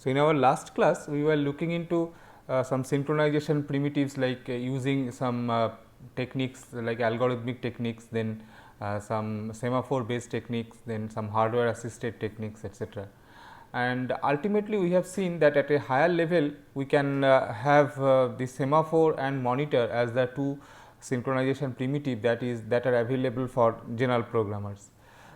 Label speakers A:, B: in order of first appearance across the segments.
A: So, in our last class we were looking into some synchronization primitives like using some techniques like algorithmic techniques, then some semaphore based techniques, then some hardware assisted techniques, etc. And ultimately we have seen that at a higher level we can have the semaphore and monitor as the two synchronization primitive that are available for general programmers.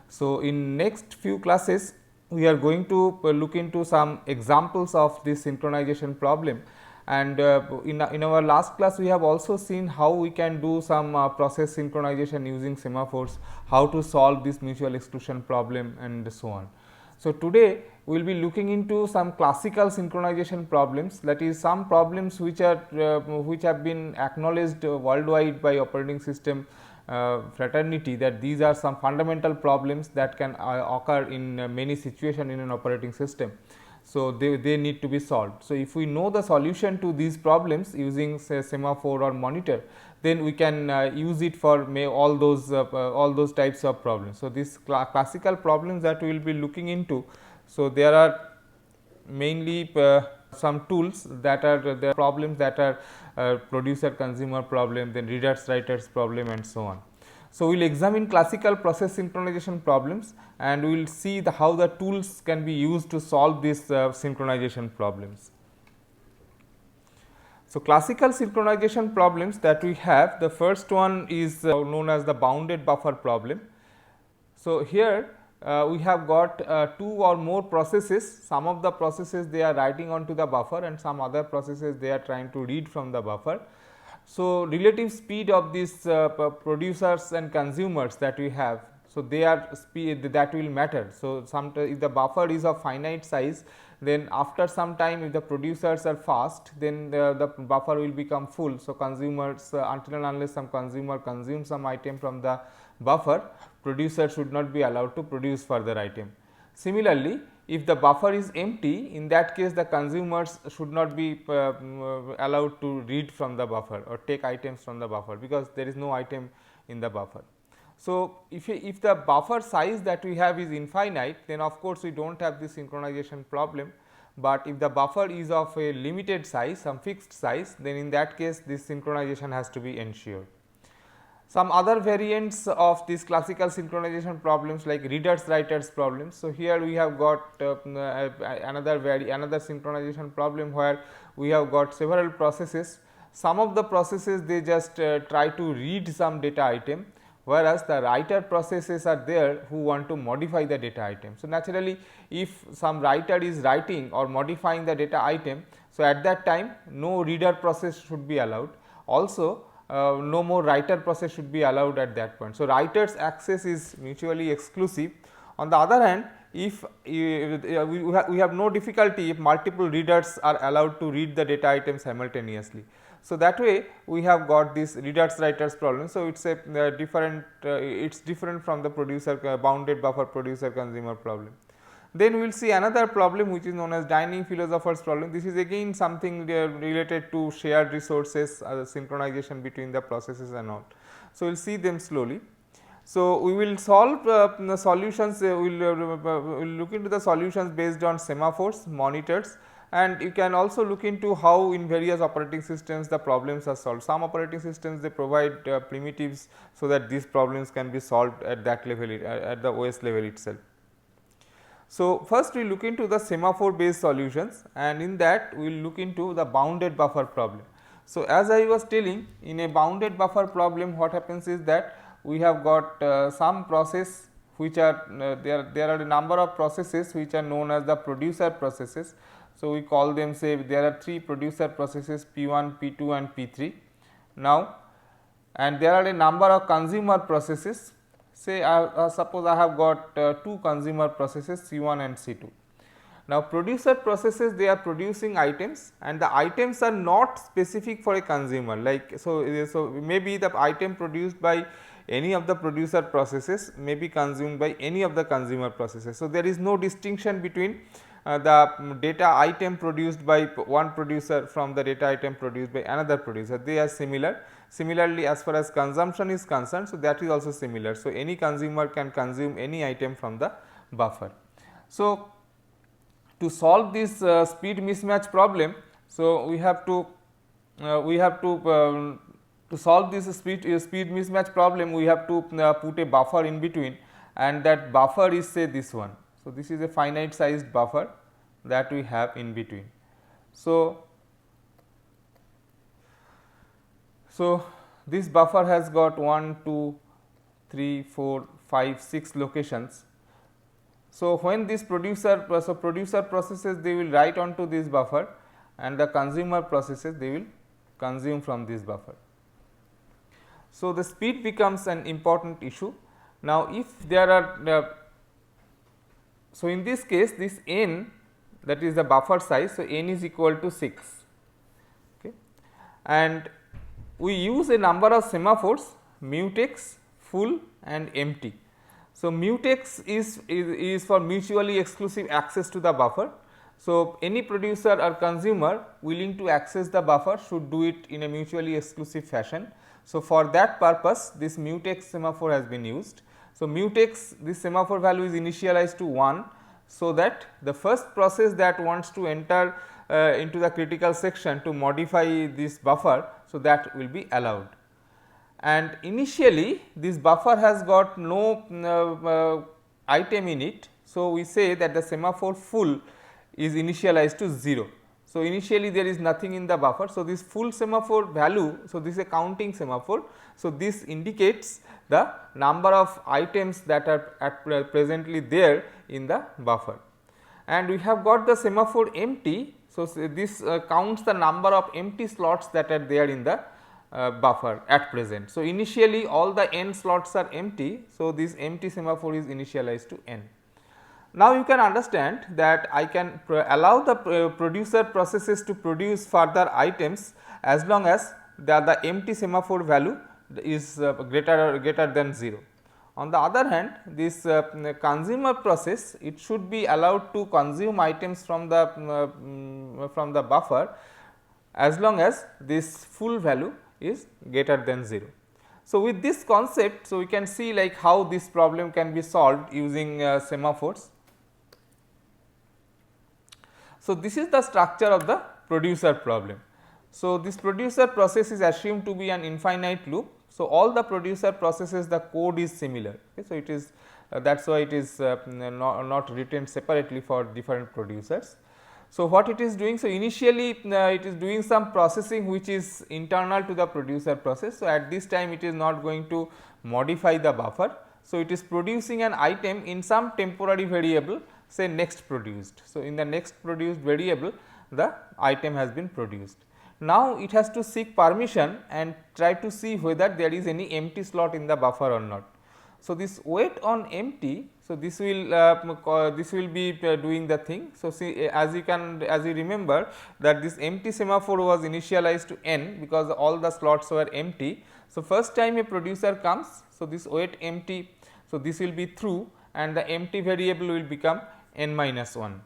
A: So, in next few classes we are going to look into some examples of this synchronization problem, and in our last class we have also seen how we can do some process synchronization using semaphores, how to solve this mutual exclusion problem and so on. So, today we will be looking into some classical synchronization problems, that is some problems which have been acknowledged worldwide by operating system fraternity, that these are some fundamental problems that can occur in many situations in an operating system. So, they need to be solved. So, if we know the solution to these problems using say semaphore or monitor, then we can use it for all those types of problems. So, these classical problems that we will be looking into. So, there are mainly some tools that are the problems that are producer consumer problem, then readers writers problem and so on. So, we will examine classical process synchronization problems and we will see how the tools can be used to solve these synchronization problems. So, classical synchronization problems that we have, the first one is known as the bounded buffer problem. So, here we have got two or more processes, some of the processes they are writing onto the buffer and some other processes they are trying to read from the buffer. So, relative speed of these producers and consumers that we have, so they are speed that will matter. So, if the buffer is of finite size, then after some time if the producers are fast, then the buffer will become full. So, consumers until and unless some consumer consumes some item from the buffer, producer should not be allowed to produce further item. Similarly, if the buffer is empty, in that case the consumers should not be allowed to read from the buffer or take items from the buffer, because there is no item in the buffer. So, if the buffer size that we have is infinite, then of course, we do not have this synchronization problem, but if the buffer is of a limited size, some fixed size, then in that case this synchronization has to be ensured. Some other variants of these classical synchronization problems like readers writers problems. So, here we have got another synchronization problem where we have got several processes. Some of the processes they just try to read some data item, whereas the writer processes are there who want to modify the data item. So, naturally if some writer is writing or modifying the data item, so at that time no reader process should be allowed. Also no more writer process should be allowed at that point. So, writer's access is mutually exclusive. On the other hand, if we have no difficulty if multiple readers are allowed to read the data item simultaneously. So, that way we have got this readers writers problem. So, it is a different it is different from the producer bounded buffer producer consumer problem. Then we will see another problem which is known as dining philosophers problem. This is again something related to shared resources, synchronization between the processes and all. So, we will see them slowly. So, we will solve the solutions, we will look into the solutions based on semaphores, monitors, and you can also look into how in various operating systems the problems are solved. Some operating systems they provide primitives, so that these problems can be solved at that level, at the OS level itself. So, first we look into the semaphore based solutions, and in that we will look into the bounded buffer problem. So, as I was telling, in a bounded buffer problem what happens is that we have got some process which are there are a number of processes which are known as the producer processes. So, we call them, say there are 3 producer processes P1, P2 and P3. Now, and there are a number of consumer processes, say suppose I have got 2 consumer processes C1 and C2. Now, producer processes they are producing items and the items are not specific for a consumer, like so maybe the item produced by any of the producer processes may be consumed by any of the consumer processes. So, there is no distinction between the data item produced by one producer from the data item produced by another producer, they are similar. Similarly, as far as consumption is concerned, so that is also similar. So, any consumer can consume any item from the buffer. So, to solve this speed mismatch problem, so we have to solve this speed mismatch problem, we have to put a buffer in between, and that buffer is say this one. So, this is a finite sized buffer that we have in between. So, this buffer has got 1, 2, 3, 4, 5, 6 locations. So, when this producer processes, they will write onto this buffer, and the consumer processes, they will consume from this buffer. So, the speed becomes an important issue. Now, if there are so in this case, this n, that is the buffer size, so n is equal to 6, okay, and we use a number of semaphores, mutex, full and empty. So, mutex is for mutually exclusive access to the buffer. So, any producer or consumer willing to access the buffer should do it in a mutually exclusive fashion. So, for that purpose this mutex semaphore has been used. So, mutex, this semaphore value is initialized to 1, so that the first process that wants to enter into the critical section to modify this buffer, so that will be allowed. And initially this buffer has got no item in it. So, we say that the semaphore full is initialized to 0. So, initially there is nothing in the buffer. So, this full semaphore value, so this is a counting semaphore. So, this indicates the number of items that are presently there in the buffer, and we have got the semaphore empty. So, this counts the number of empty slots that are there in the buffer at present. So, initially all the n slots are empty. So, this empty semaphore is initialized to n. Now, you can understand that I can allow the producer processes to produce further items as long as the empty semaphore value is greater than 0. On the other hand, this consumer process, it should be allowed to consume items from the buffer as long as this full value is greater than 0. So, with this concept, so we can see like how this problem can be solved using semaphores. So, this is the structure of the producer problem. So, this producer process is assumed to be an infinite loop. So, all the producer processes, the code is similar. Okay. So, it is that is why it is not written separately for different producers. So, what it is doing? So, initially it is doing some processing which is internal to the producer process. So, at this time it is not going to modify the buffer. So, it is producing an item in some temporary variable, say next produced. So, in the next produced variable the item has been produced. Now, it has to seek permission and try to see whether there is any empty slot in the buffer or not. So, this wait on empty, so this will be doing the thing. So, see, as you remember that this empty semaphore was initialized to n because all the slots were empty. So, first time a producer comes, so this wait empty, so this will be true and the empty variable will become n minus 1.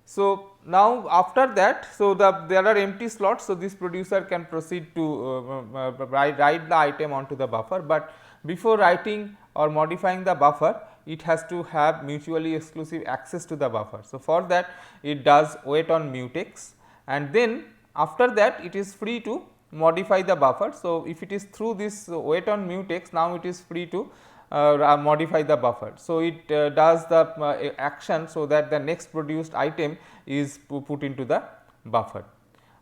A: So, now after that, so there are empty slots. So, this producer can proceed to write the item onto the buffer, but before writing or modifying the buffer, it has to have mutually exclusive access to the buffer. So, for that it does wait on mutex, and then after that it is free to modify the buffer. So, if it is through this wait on mutex, now it is free to modify the buffer. So, it does the action so that the next produced item is put into the buffer.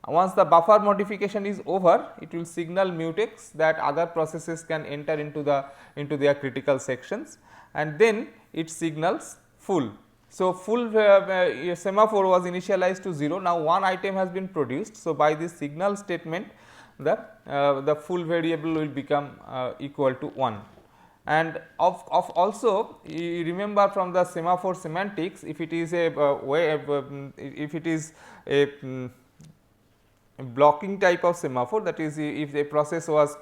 A: Once the buffer modification is over, it will signal mutex that other processes can enter into their critical sections, and then it signals full. So, full semaphore was initialized to 0. Now, one item has been produced. So, by this signal statement the full variable will become equal to 1. And of also you remember from the semaphore semantics, if it is a if it is a blocking type of semaphore, that is if a process was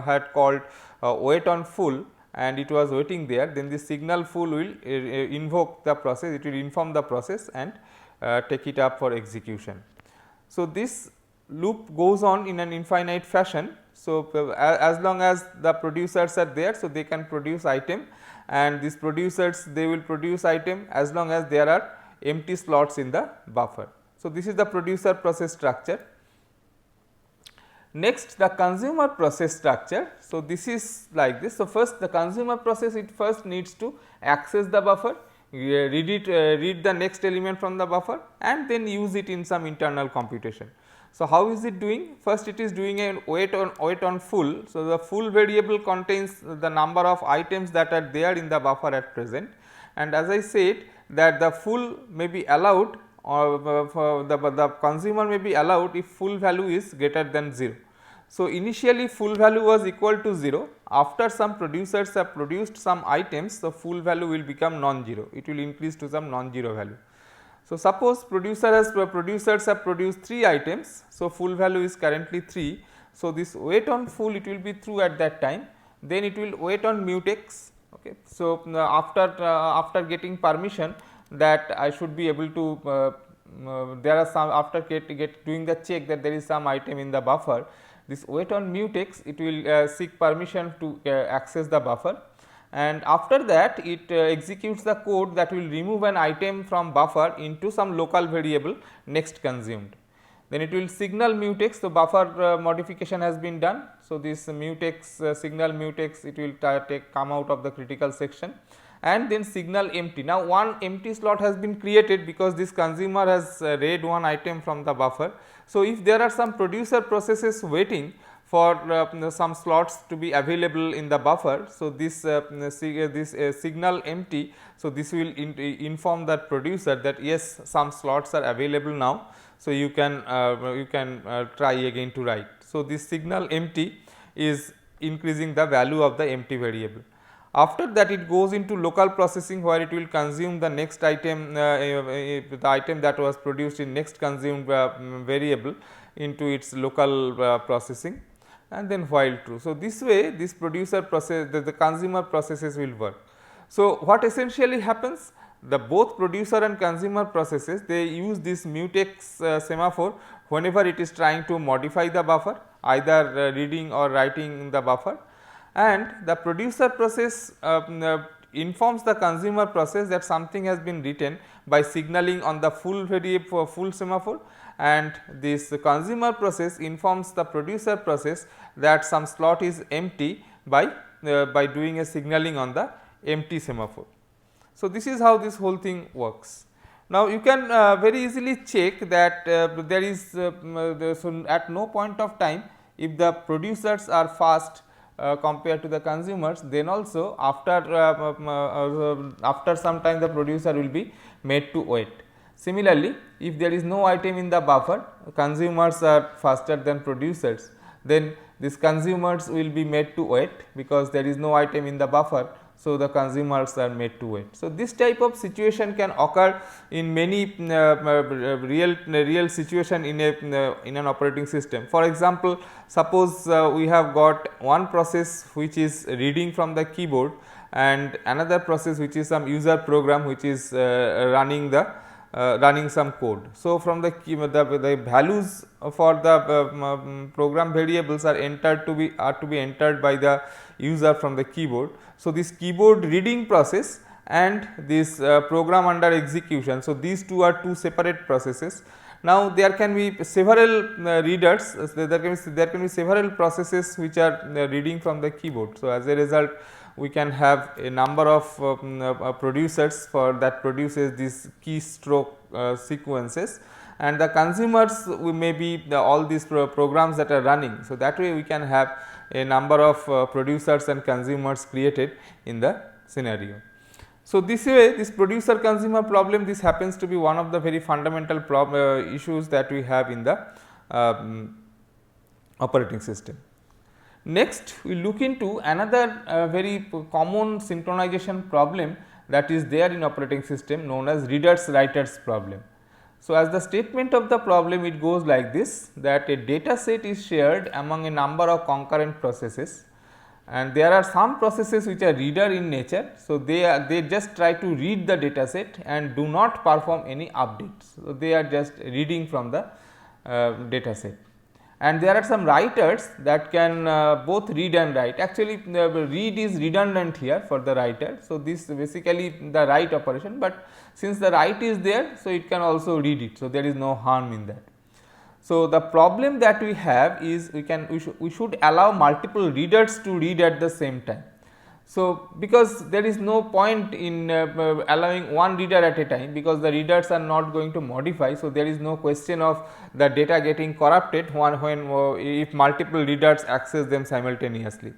A: had called wait on full and it was waiting there, then the signal full will invoke the process, it will inform the process and take it up for execution. So, this loop goes on in an infinite fashion. So, as long as the producers are there, so they can produce item, and these producers they will produce item as long as there are empty slots in the buffer. So, this is the producer process structure. Next, the consumer process structure. So, this is like this. So, first the consumer process, it first needs to access the buffer, read the next element from the buffer and then use it in some internal computation. So, how is it doing? First it is doing a wait on full. So, the full variable contains the number of items that are there in the buffer at present, and as I said that the full may be allowed, or for the consumer may be allowed if full value is greater than 0. So, initially full value was equal to 0, after some producers have produced some items, the full value will become non-zero, it will increase to some non-zero value. So, suppose producers have produced 3 items, so full value is currently 3. So, this wait on full it will be true at that time, then it will wait on mutex. Okay. So, after getting permission that I should be able to there are some, after doing the check that there is some item in the buffer, this wait on mutex it will seek permission to access the buffer, and after that it executes the code that will remove an item from buffer into some local variable next consumed. Then it will signal mutex, so buffer modification has been done. So, this mutex signal mutex it will come out of the critical section and then signal empty. Now, one empty slot has been created because this consumer has read one item from the buffer. So, if there are some producer processes waiting for some slots to be available in the buffer. So, this signal empty. So, this will inform that producer that yes, some slots are available now. So, you can try again to write. So, this signal empty is increasing the value of the empty variable. After that it goes into local processing where it will consume the next item, the item that was produced in next consumed variable into its local processing, and then while true. So, this way this producer process, the consumer processes will work. So, what essentially happens, the both producer and consumer processes they use this mutex semaphore whenever it is trying to modify the buffer, either reading or writing the buffer, and the producer process informs the consumer process that something has been written by signaling on the full variable full semaphore, and this consumer process informs the producer process that some slot is empty by doing a signaling on the empty semaphore. So, this is how this whole thing works. Now, you can very easily check that there is so at no point of time if the producers are fast compared to the consumers, then also after some time the producer will be made to wait. Similarly, if there is no item in the buffer, consumers are faster than producers, then these consumers will be made to wait because there is no item in the buffer. So, the consumers are made to wait. So, this type of situation can occur in many real situation in an operating system. For example, suppose we have got one process which is reading from the keyboard and another process which is some user program which is running some code. So, from the values for the program variables are to be entered by the user from the keyboard. So, this keyboard reading process and this program under execution. So, these two are two separate processes. Now, there can be several readers, there can be several processes which are reading from the keyboard. So, as a result we can have a number of producers for that produces these keystroke sequences, and the consumers may be all these programs that are running. So, that way we can have a number of producers and consumers created in the scenario. So, this way this producer consumer problem, this happens to be one of the very fundamental issues that we have in the operating system. Next, we look into another very common synchronization problem that is there in operating system known as readers writers problem. So, as the statement of the problem it goes like this, that a data set is shared among a number of concurrent processes, and there are some processes which are reader in nature. So, they just try to read the data set and do not perform any updates. So, they are just reading from the data set, and there are some writers that can both read and write. Actually, read is redundant here for the writer. So, this basically the write operation, but since the write is there, so it can also read it. So, there is no harm in that. So, the problem that we have is we should allow multiple readers to read at the same time. So, because there is no point in allowing one reader at a time, because the readers are not going to modify. So, there is no question of the data getting corrupted when if multiple readers access them simultaneously.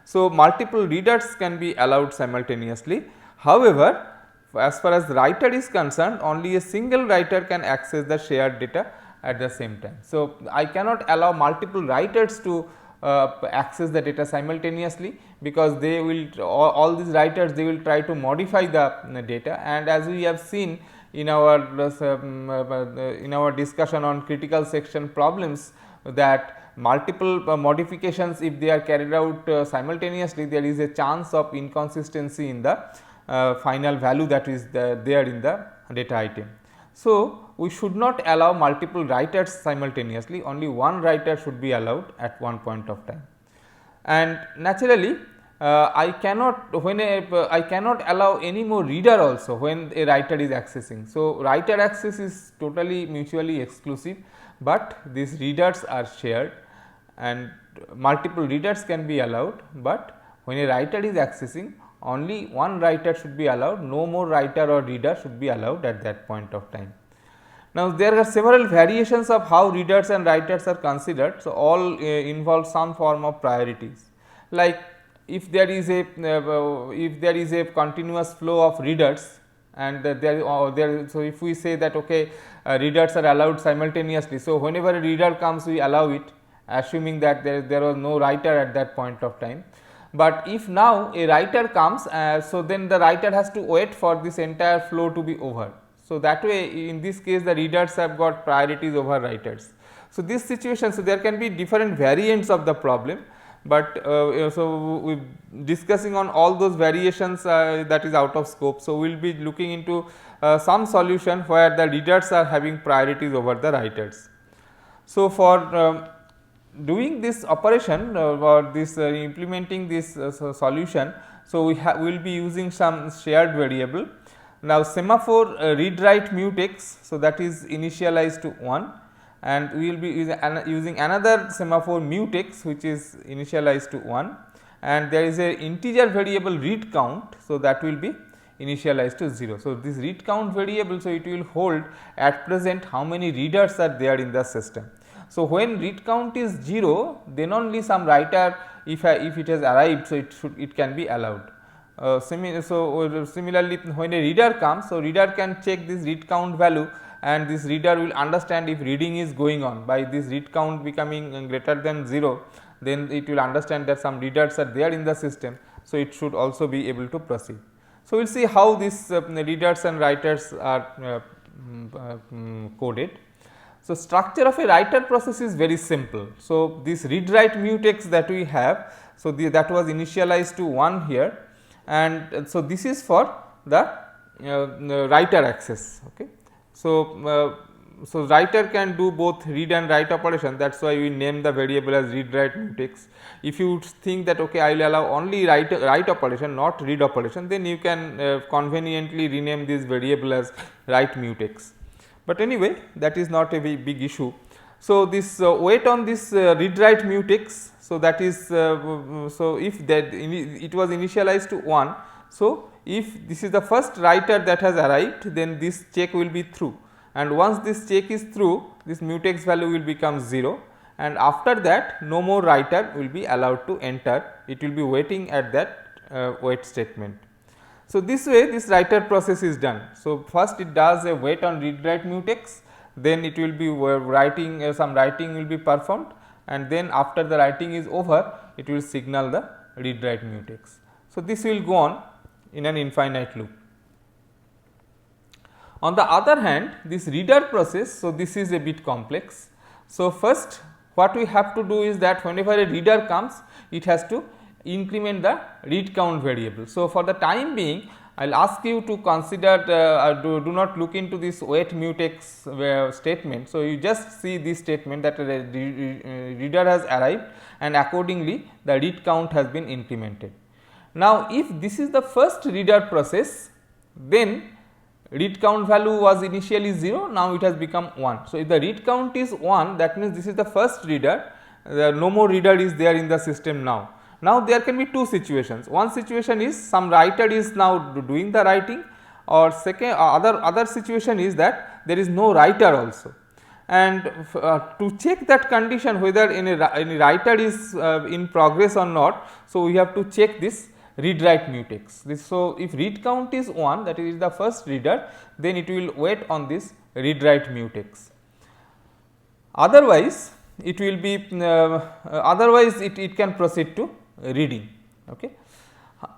A: So, multiple readers can be allowed simultaneously. However, as far as the writer is concerned, only a single writer can access the shared data at the same time. So, I cannot allow multiple writers to access the data simultaneously, because they will all these writers, they will try to modify the data, and as we have seen in our discussion on critical section problems, that multiple modifications, if they are carried out simultaneously, there is a chance of inconsistency in the final value that is there in the data item. So, we should not allow multiple writers simultaneously, only one writer should be allowed at one point of time. And naturally, I cannot allow any more reader also when a writer is accessing. So, writer access is totally mutually exclusive, but these readers are shared and multiple readers can be allowed, but when a writer is accessing, only one writer should be allowed, no more writer or reader should be allowed at that point of time. Now, there are several variations of how readers and writers are considered. So, all involve some form of priorities, like if there is a continuous flow of readers, and so if we say that okay, readers are allowed simultaneously. So, whenever a reader comes, we allow it, assuming that there was no writer at that point of time. But if now a writer comes, so then the writer has to wait for this entire flow to be over. So, that way in this case the readers have got priorities over writers. So, this situation, so there can be different variants of the problem, but so we discussing on all those variations that is out of scope. So, we will be looking into some solution where the readers are having priorities over the writers. So, for doing this operation or this implementing this solution, so we will be using some shared variable. Now, semaphore read write mutex, so that is initialized to 1, and we will be using another semaphore mutex which is initialized to 1, and there is a integer variable read count, so that will be initialized to 0. So, this read count variable, so it will hold at present how many readers are there in the system. So, when read count is 0, then only some writer, if it has arrived, so it can be allowed. Similarly, when a reader comes, so reader can check this read count value, and this reader will understand if reading is going on. By this read count becoming greater than 0, then it will understand that some readers are there in the system. So, it should also be able to proceed. So, we will see how these readers and writers are coded. So, structure of a writer process is very simple. So, this read write mutex that we have, so that was initialized to 1 here, and so this is for the writer access. Okay. So, so writer can do both read and write operation, that is why we name the variable as read write mutex. If you think that okay, I will allow only write operation, not read operation, then you can conveniently rename this variable as write mutex. But anyway, that is not a big issue. So, this wait on this read write mutex, so that is so if that it was initialized to 1. So, if this is the first writer that has arrived, then this check will be through, and once this check is through, this mutex value will become 0, and after that no more writer will be allowed to enter, it will be waiting at that wait statement. So, this way this writer process is done. So, first it does a wait on read write mutex, then it will be writing some writing will be performed, and then after the writing is over, it will signal the read write mutex. So, this will go on in an infinite loop. On the other hand, this reader process, so this is a bit complex. So, first what we have to do is that whenever a reader comes, it has to increment the read count variable. So, for the time being, I will ask you to consider do not look into this wait mutex statement. So, you just see this statement that reader has arrived and accordingly the read count has been incremented. Now, if this is the first reader process, then read count value was initially 0, now it has become 1. So, if the read count is 1, that means this is the first reader, no more reader is there in the system now. Now, there can be two situations. One situation is some writer is now doing the writing, or second other situation is that there is no writer also. And to check that condition whether any writer is in progress or not, so we have to check this read write mutex. So, if read count is 1, that is the first reader, then it will wait on this read write mutex. Otherwise, it will be it can proceed to reading. Okay.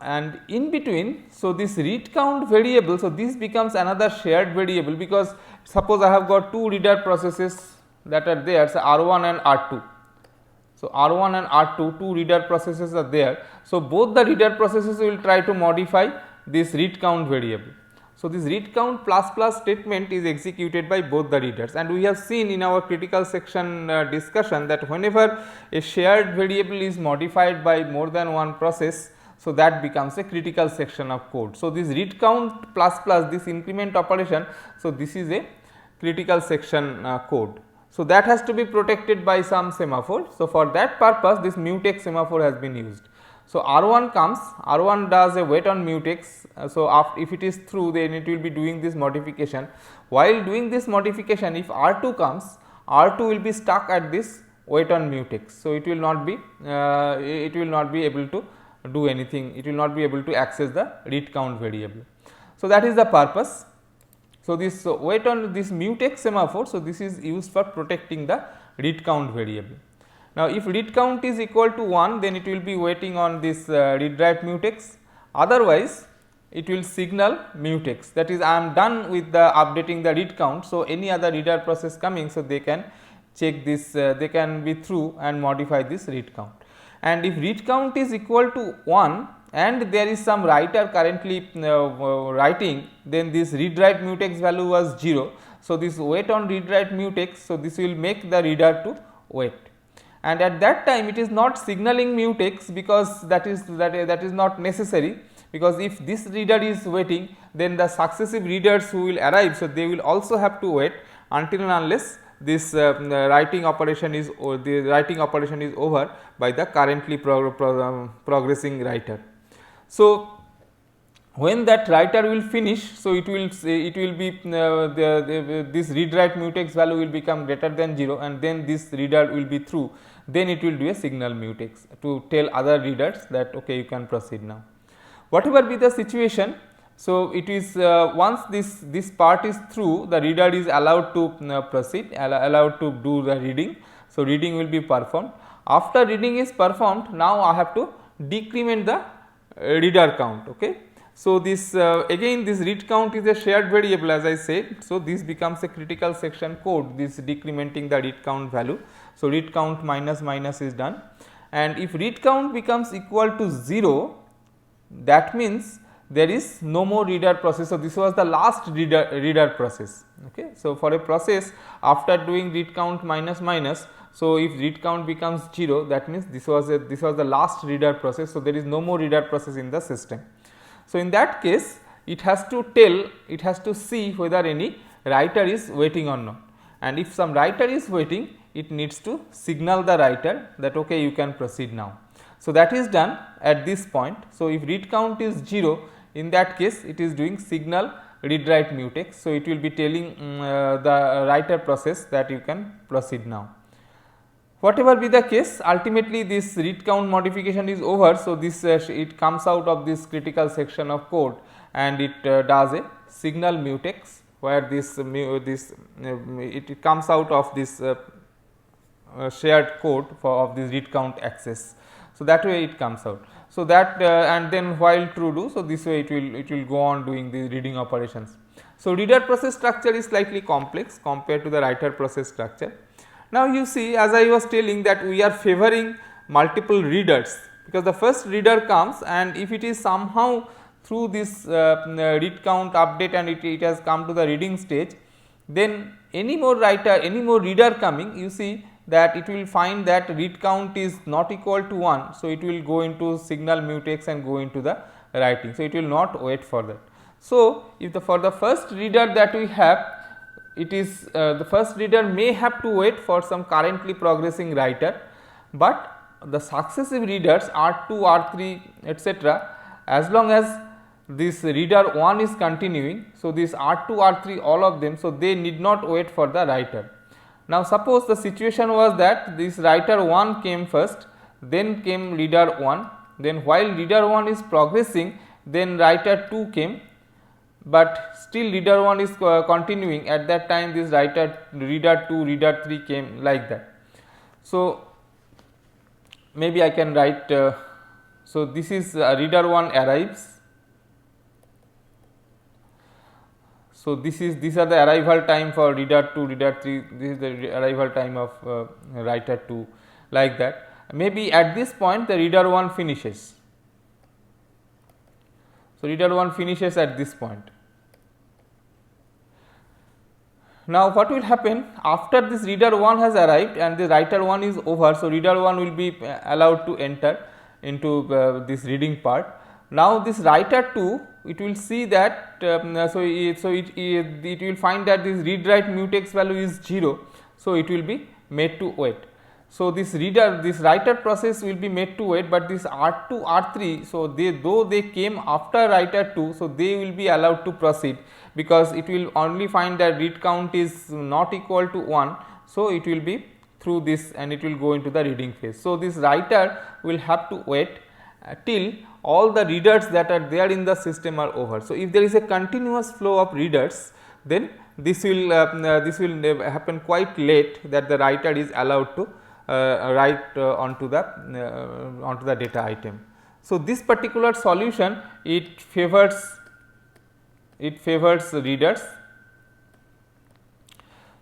A: And in between, so this read count variable, so this becomes another shared variable, because suppose I have got two reader processes that are there, so R1 and R2. So, R1 and R2, two reader processes are there. So, both the reader processes will try to modify this read count variable. So, this read count plus statement is executed by both the readers, and we have seen in our critical section discussion that whenever a shared variable is modified by more than one process, so that becomes a critical section of code. So, this read count plus this increment operation, so this is a critical section code. So, that has to be protected by some semaphore. So, for that purpose this mutex semaphore has been used. So, R1 comes, R1 does a wait on mutex. So, if it is through, then it will be doing this modification. While doing this modification, if R2 comes, R2 will be stuck at this wait on mutex. So, it will not be able to do anything, it will not be able to access the read count variable. So, that is the purpose. So, this wait on this mutex semaphore, so this is used for protecting the read count variable. Now, if read count is equal to 1, then it will be waiting on this read write mutex, otherwise it will signal mutex, that is I am done with the updating the read count. So, any other reader process coming, so they can check this, they can be through and modify this read count. And if read count is equal to 1 and there is some writer currently writing, then this read write mutex value was 0. So, this wait on read write mutex, so this will make the reader to wait, and at that time it is not signaling mutex, because that is not necessary, because if this reader is waiting, then the successive readers who will arrive, so they will also have to wait until and unless this writing operation is over by the currently progressing writer. So, when that writer will finish, so it will be this read write mutex value will become greater than 0, and then this reader will be through, then it will do a signal mutex to tell other readers that okay, you can proceed now. Whatever be the situation, so it is once this part is through, the reader is allowed to proceed, allowed to do the reading. So, reading will be performed. After reading is performed, now I have to decrement the reader count. Okay. So, this again this read count is a shared variable, as I said. So, this becomes a critical section code, this decrementing the read count value. So, read count minus is done, and if read count becomes equal to 0, that means there is no more reader process. So, this was the last reader process. Okay. So, for a process after doing read count minus, so if read count becomes 0, that means this was the last reader process. So, there is no more reader process in the system. So, in that case it has to see whether any writer is waiting or not, and if some writer is waiting, it needs to signal the writer that okay, you can proceed now. So, that is done at this point. So, if read count is 0, in that case it is doing signal read write mutex. So, it will be telling the writer process that you can proceed now. Whatever be the case, ultimately this read count modification is over. So, this it comes out of this critical section of code, and it does a signal mutex, where it comes out of this shared code of this read count access. So, that way it comes out. So, that and then while true do, so this way it will go on doing the reading operations. So, reader process structure is slightly complex compared to the writer process structure. Now, you see, as I was telling that we are favoring multiple readers, because the first reader comes, and if it is somehow through this read count update and it has come to the reading stage, then any more reader coming, you see that it will find that read count is not equal to 1. So, it will go into signal mutex and go into the writing. So, it will not wait for that. So, if for the first reader that we have, it is the first reader may have to wait for some currently progressing writer, but the successive readers R2, R3 etc., as long as this reader 1 is continuing. So, this R2, R3 all of them, so they need not wait for the writer. Now, suppose the situation was that this writer 1 came first, then came reader 1, then while reader 1 is progressing, then writer 2 came, but still reader 1 is continuing. At that time this reader 2, reader 3 came, like that. So, maybe I can write so this is reader 1 arrives. So, these are the arrival time for reader 2, reader 3, this is the arrival time of writer 2, like that. Maybe at this point the reader 1 finishes. So, reader 1 finishes at this point. Now, what will happen after this reader 1 has arrived and the writer 1 is over. So, reader 1 will be allowed to enter into this reading part. Now, this writer 2, it will see that it will find that this read write mutex value is 0. So, it will be made to wait. So, this writer process will be made to wait, but this R2, R3, so though they came after writer 2, so they will be allowed to proceed, because it will only find that read count is not equal to 1. So, it will be through this and it will go into the reading phase. So, this writer will have to wait till all the readers that are there in the system are over. So, if there is a continuous flow of readers, then this will happen quite late, that the writer is allowed to write onto the data item. So, this particular solution, it favors readers.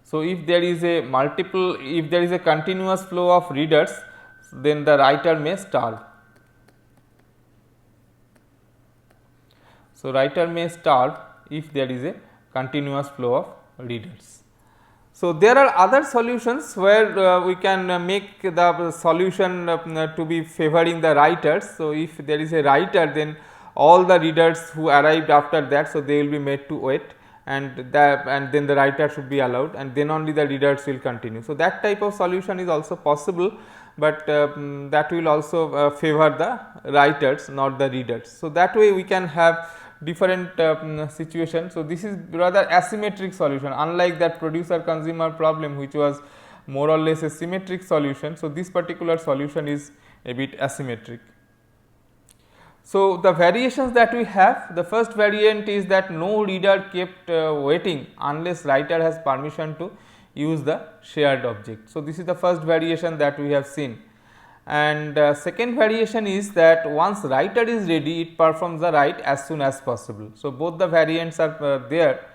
A: So, if there is a continuous flow of readers, then the writer may starve. So, writer may starve if there is a continuous flow of readers. So, there are other solutions where we can make the solution to be favoring the writers. So, if there is a writer, then all the readers who arrived after that, so they will be made to wait, and then the writer should be allowed, and then only the readers will continue. So, that type of solution is also possible, but that will also favor the writers, not the readers. So, that way we can have different situations. So, this is rather asymmetric solution, unlike that producer consumer problem, which was more or less a symmetric solution. So, this particular solution is a bit asymmetric. So, the variations that we have, the first variant is that no reader kept waiting unless writer has permission to use the shared object. So, this is the first variation that we have seen. And second variation is that once writer is ready, it performs the write as soon as possible. So, both the variants are there.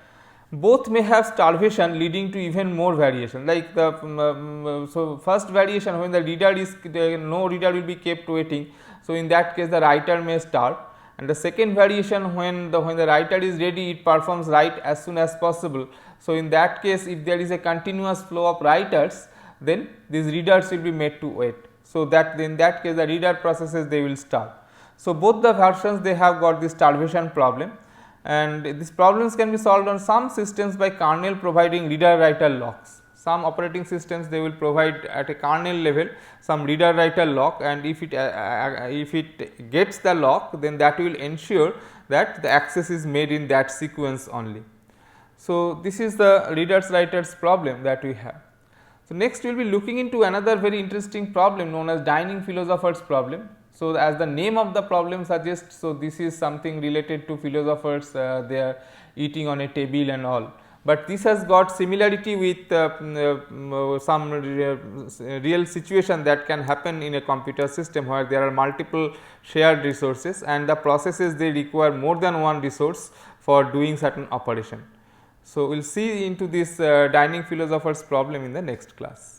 A: Both may have starvation leading to even more variation, like the so first variation, when the reader is no reader will be kept waiting. So, in that case the writer may starve, and the second variation, when the writer is ready, it performs write as soon as possible. So, in that case, if there is a continuous flow of writers, then these readers will be made to wait. So, that in that case the reader processes, they will starve. So, both the versions, they have got this starvation problem, and these problems can be solved on some systems by kernel providing reader writer locks. Some operating systems, they will provide at a kernel level some reader writer lock, and if it gets the lock, then that will ensure that the access is made in that sequence only. So, this is the readers writers problem that we have. So, next we will be looking into another very interesting problem known as dining philosophers problem. So, as the name of the problem suggests, so this is something related to philosophers, they are eating on a table and all, but this has got similarity with some real situation that can happen in a computer system, where there are multiple shared resources and the processes, they require more than one resource for doing certain operation. So, we will see into this dining philosophers problem in the next class.